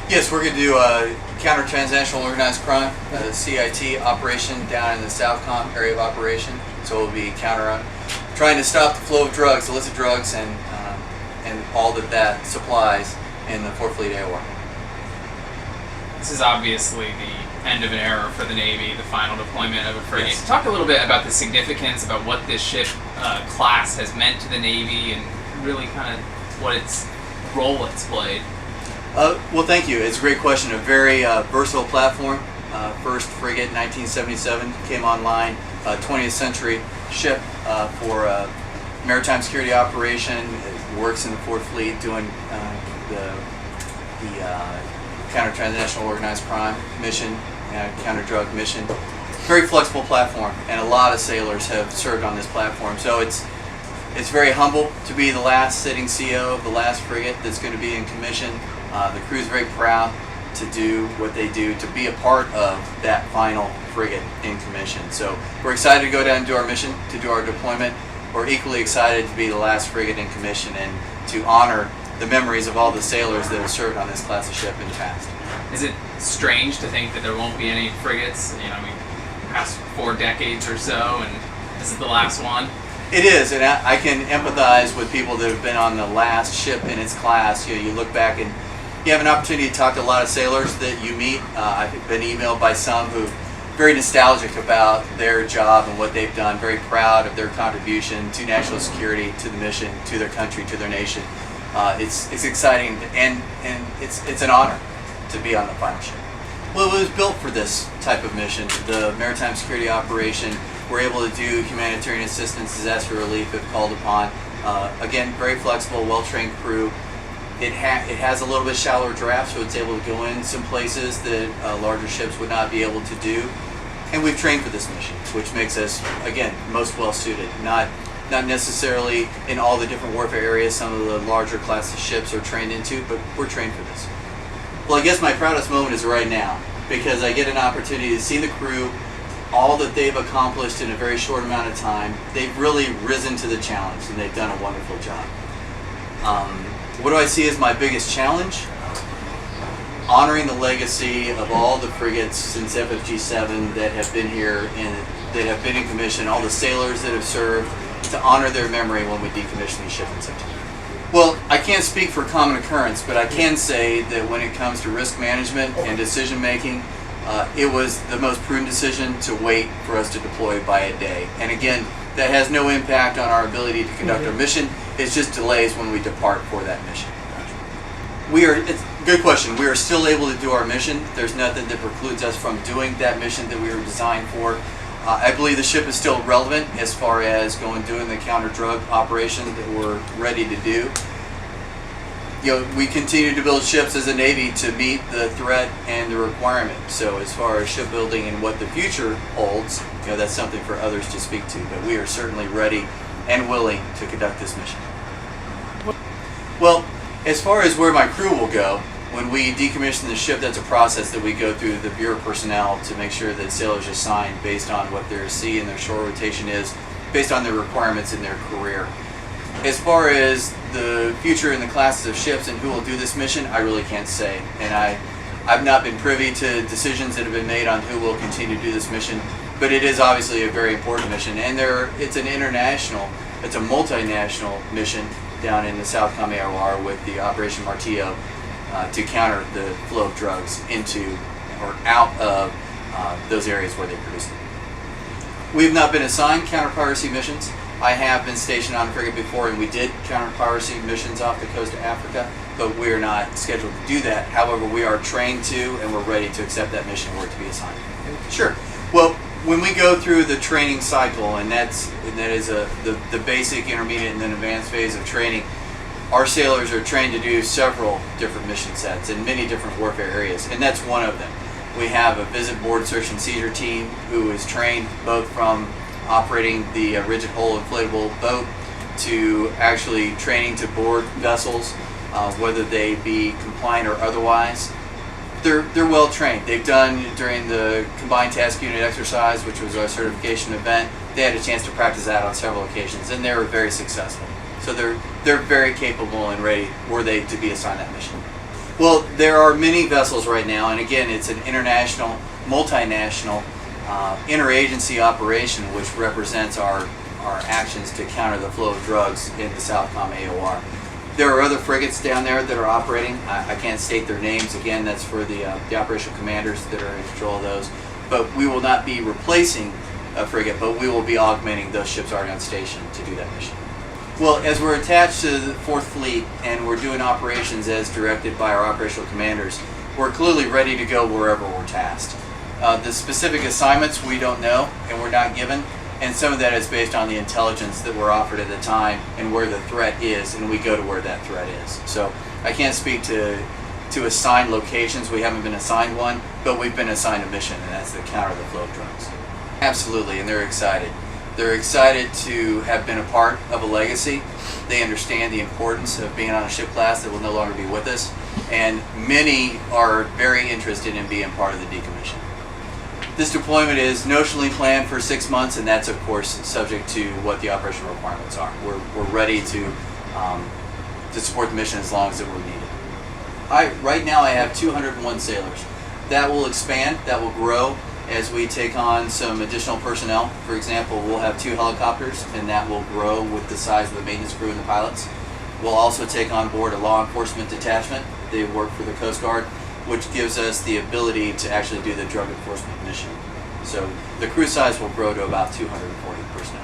Yes, we're going to do a counter-transnational organized crime, CIT operation down in the Southcom area of operation. So it will be trying to stop the flow of drugs, illicit drugs, and all that supplies in the 4th Fleet AOR. This is obviously the end of an era for the Navy, the final deployment of a frigate. Yes. Talk a little bit about the significance, about what this ship class has meant to the Navy, and really kind of what its role it's played. Well, thank you. It's a great question. A very versatile platform. First frigate in 1977 came online. 20th century ship for maritime security operation. It works in the 4th Fleet doing the counter-transnational organized crime mission, counter-drug mission. Very flexible platform, and a lot of sailors have served on this platform. So it's very humble to be the last sitting CO of the last frigate that's going to be in commission. The crew is very proud to do what they do, to be a part of that final frigate in commission. So we're excited to go down and do our mission, to do our deployment. We're equally excited to be the last frigate in commission and to honor the memories of all the sailors that have served on this class of ship in the past. Is it strange to think that there won't be any frigates, past 4 decades or so, and this is the last one? It is, and I can empathize with people that have been on the last ship in its class. You look back and you have an opportunity to talk to a lot of sailors that you meet. I've been emailed by some who are very nostalgic about their job and what they've done, very proud of their contribution to national security, to the mission, to their country, to their nation. It's exciting, and it's an honor to be on the final ship. Well, it was built for this type of mission, the maritime security operation. We're able to do humanitarian assistance, disaster relief if called upon. Again, very flexible, well-trained crew. It has a little bit shallower draft, so it's able to go in some places that larger ships would not be able to do. And we've trained for this mission, which makes us, again, most well-suited. Not necessarily in all the different warfare areas some of the larger class of ships are trained into, but we're trained for this. Well, I guess my proudest moment is right now, because I get an opportunity to see the crew, all that they've accomplished in a very short amount of time. They've really risen to the challenge, and they've done a wonderful job. What do I see as my biggest challenge? Honoring the legacy of all the frigates since FFG 7 that have been here and that have been in commission, all the sailors that have served, to honor their memory when we decommission these ships in September. Well, I can't speak for common occurrence, but I can say that when it comes to risk management and decision making, it was the most prudent decision to wait for us to deploy by a day. And again, that has no impact on our ability to conduct our mission. It's just delays when we depart for that mission. It's a good question. We are still able to do our mission. There's nothing that precludes us from doing that mission that we were designed for. I believe the ship is still relevant as far as doing the counter-drug operation that we're ready to do. We continue to build ships as a Navy to meet the threat and the requirement. So as far as shipbuilding and what the future holds, that's something for others to speak to. But we are certainly ready and willing to conduct this mission. Well, as far as where my crew will go, when we decommission the ship, that's a process that we go through the Bureau personnel to make sure that sailors are assigned based on what their sea and their shore rotation is, based on their requirements in their career. As far as the future in the classes of ships and who will do this mission, I really can't say. And I've not been privy to decisions that have been made on who will continue to do this mission, but it is obviously a very important mission. And it's a multinational mission down in the Southcom AOR with the Operation Martillo to counter the flow of drugs into or out of those areas where they produce them. We have not been assigned counter-piracy missions. I have been stationed on a frigate before, and we did counter-piracy missions off the coast of Africa, but we are not scheduled to do that. However, we are trained to, and we're ready to accept that mission were it to be assigned. Sure. Well, when we go through the training cycle, and that is the basic, intermediate, and then advanced phase of training, our sailors are trained to do several different mission sets in many different warfare areas, and that's one of them. We have a visit board search and seizure team who is trained both from operating the rigid hull inflatable boat to actually training to board vessels, whether they be compliant or otherwise. They're well trained. They've done during the Combined Task Unit exercise, which was our certification event, they had a chance to practice that on several occasions, and they were very successful. So they're very capable and ready were they to be assigned that mission. Well, there are many vessels right now, and again, it's an international, multinational, interagency operation which represents our actions to counter the flow of drugs in the Southcom AOR. There are other frigates down there that are operating. I can't state their names. Again, that's for the operational commanders that are in control of those. But we will not be replacing a frigate, but we will be augmenting those ships already on station to do that mission. Well, as we're attached to the 4th Fleet and we're doing operations as directed by our operational commanders, we're clearly ready to go wherever we're tasked. The specific assignments we don't know and we're not given, and some of that is based on the intelligence that we're offered at the time and where the threat is, and we go to where that threat is. So I can't speak to assigned locations. We haven't been assigned one, but we've been assigned a mission, and that's to counter the flow of drugs. Absolutely, and they're excited. They're excited to have been a part of a legacy. They understand the importance of being on a ship class that will no longer be with us, and many are very interested in being part of the decommission. This deployment is notionally planned for 6 months, and that's of course subject to what the operational requirements are. We're ready to support the mission as long as it were needed. Right now I have 201 sailors. That will expand, that will grow as we take on some additional personnel. For example, we'll have 2 helicopters, and that will grow with the size of the maintenance crew and the pilots. We'll also take on board a law enforcement detachment. They work for the Coast Guard, which gives us the ability to actually do the drug enforcement mission. So the crew size will grow to about 240 personnel.